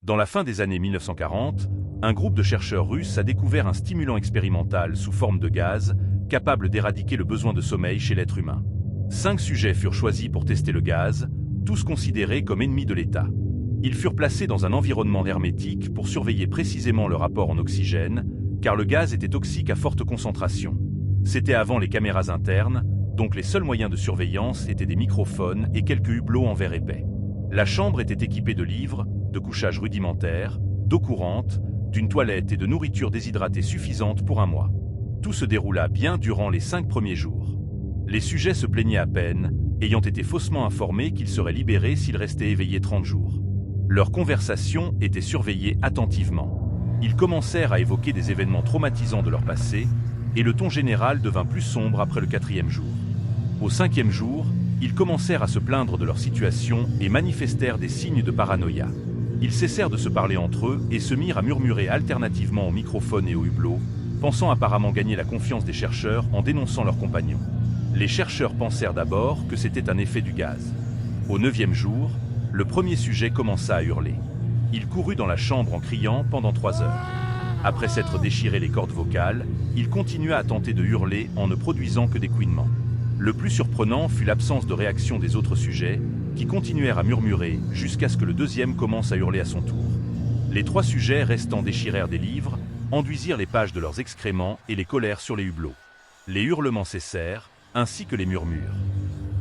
Dans la fin des années 1940, un groupe de chercheurs russes a découvert un stimulant expérimental sous forme de gaz, capable d'éradiquer le besoin de sommeil chez l'être humain. 5 sujets furent choisis pour tester le gaz, tous considérés comme ennemis de l'État. Ils furent placés dans un environnement hermétique pour surveiller précisément le rapport en oxygène, car le gaz était toxique à forte concentration. C'était avant les caméras internes, donc les seuls moyens de surveillance étaient des microphones et quelques hublots en verre épais. La chambre était équipée de livres, de couchage rudimentaire, d'eau courante, d'une toilette et de nourriture déshydratée suffisante pour un mois. Tout se déroula bien durant les 5 premiers jours. Les sujets se plaignaient à peine, ayant été faussement informés qu'ils seraient libérés s'ils restaient éveillés 30 jours. Leur conversation était surveillée attentivement. Ils commencèrent à évoquer des événements traumatisants de leur passé, et le ton général devint plus sombre après le 4e jour. Au 5e jour, ils commencèrent à se plaindre de leur situation et manifestèrent des signes de paranoïa. Ils cessèrent de se parler entre eux et se mirent à murmurer alternativement au microphone et au hublot, pensant apparemment gagner la confiance des chercheurs en dénonçant leurs compagnons. Les chercheurs pensèrent d'abord que c'était un effet du gaz. Au 9e jour, le premier sujet commença à hurler. Il courut dans la chambre en criant pendant 3 heures. Après s'être déchiré les cordes vocales, il continua à tenter de hurler en ne produisant que des couinements. Le plus surprenant fut l'absence de réaction des autres sujets, qui continuèrent à murmurer jusqu'à ce que le 2e commence à hurler à son tour. Les 3 sujets restants déchirèrent des livres, enduisirent les pages de leurs excréments et les collèrent sur les hublots. Les hurlements cessèrent, ainsi que les murmures.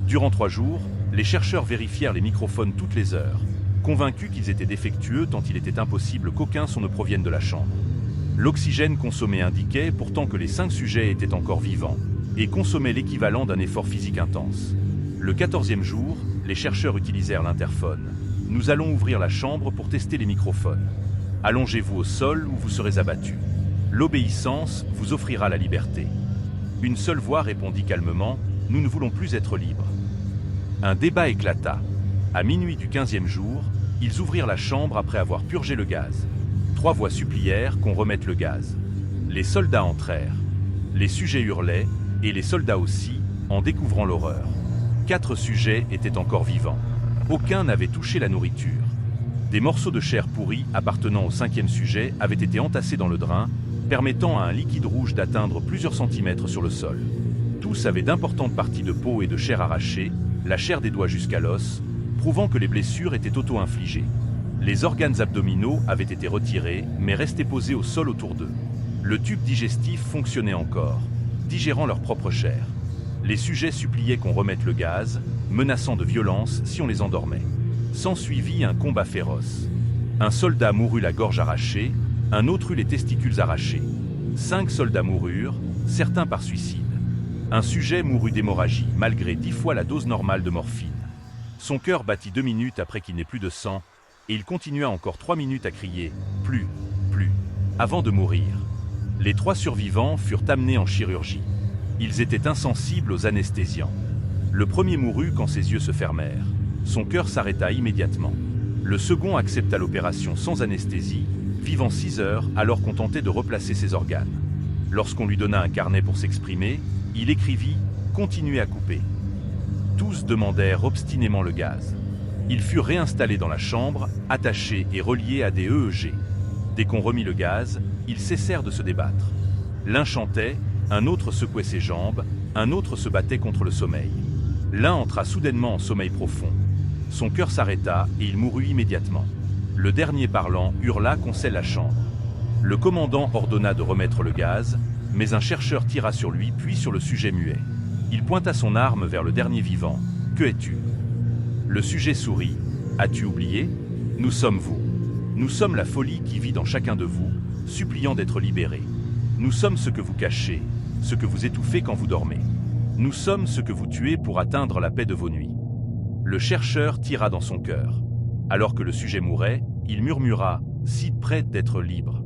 Durant 3 jours, les chercheurs vérifièrent les microphones toutes les heures, convaincus qu'ils étaient défectueux tant il était impossible qu'aucun son ne provienne de la chambre. L'oxygène consommé indiquait pourtant que les 5 sujets étaient encore vivants, et consommaient l'équivalent d'un effort physique intense. Le 14e jour, les chercheurs utilisèrent l'interphone. « Nous allons ouvrir la chambre pour tester les microphones. Allongez-vous au sol ou vous serez abattus. L'obéissance vous offrira la liberté. » Une seule voix répondit calmement « Nous ne voulons plus être libres. » Un débat éclata. À minuit du 15e jour, ils ouvrirent la chambre après avoir purgé le gaz. 3 voix supplièrent qu'on remette le gaz. Les soldats entrèrent. Les sujets hurlaient, et les soldats aussi, en découvrant l'horreur. 4 sujets étaient encore vivants. Aucun n'avait touché la nourriture. Des morceaux de chair pourrie appartenant au 5e sujet avaient été entassés dans le drain, permettant à un liquide rouge d'atteindre plusieurs centimètres sur le sol. Tous avaient d'importantes parties de peau et de chair arrachées, la chair des doigts jusqu'à l'os, prouvant que les blessures étaient auto-infligées. Les organes abdominaux avaient été retirés, mais restaient posés au sol autour d'eux. Le tube digestif fonctionnait encore, digérant leur propre chair. Les sujets suppliaient qu'on remette le gaz, menaçant de violence si on les endormait. S'ensuivit un combat féroce. Un soldat mourut la gorge arrachée, un autre eut les testicules arrachés. 5 soldats moururent, certains par suicide. Un sujet mourut d'hémorragie, malgré 10 fois la dose normale de morphine. Son cœur battit 2 minutes après qu'il n'ait plus de sang, et il continua encore 3 minutes à crier « Plus, plus », avant de mourir. Les 3 survivants furent amenés en chirurgie. Ils étaient insensibles aux anesthésiants. Le premier mourut quand ses yeux se fermèrent. Son cœur s'arrêta immédiatement. Le second accepta l'opération sans anesthésie, vivant 6 heures alors qu'on tentait de replacer ses organes. Lorsqu'on lui donna un carnet pour s'exprimer, il écrivit « Continuez à couper ». Tous demandèrent obstinément le gaz. Ils furent réinstallés dans la chambre, attachés et reliés à des EEG. Dès qu'on remit le gaz, ils cessèrent de se débattre. L'un chantait, un autre secouait ses jambes, un autre se battait contre le sommeil. L'un entra soudainement en sommeil profond. Son cœur s'arrêta et il mourut immédiatement. Le dernier parlant hurla qu'on scelle la chambre. Le commandant ordonna de remettre le gaz, mais un chercheur tira sur lui puis sur le sujet muet. Il pointa son arme vers le dernier vivant. « Que es-tu » Le sujet sourit. « As-tu oublié ? Nous sommes vous. Nous sommes la folie qui vit dans chacun de vous, suppliant d'être libéré. Nous sommes ce que vous cachez, ce que vous étouffez quand vous dormez. Nous sommes ce que vous tuez pour atteindre la paix de vos nuits. » Le chercheur tira dans son cœur. Alors que le sujet mourait, il murmura « Si près d'être libre.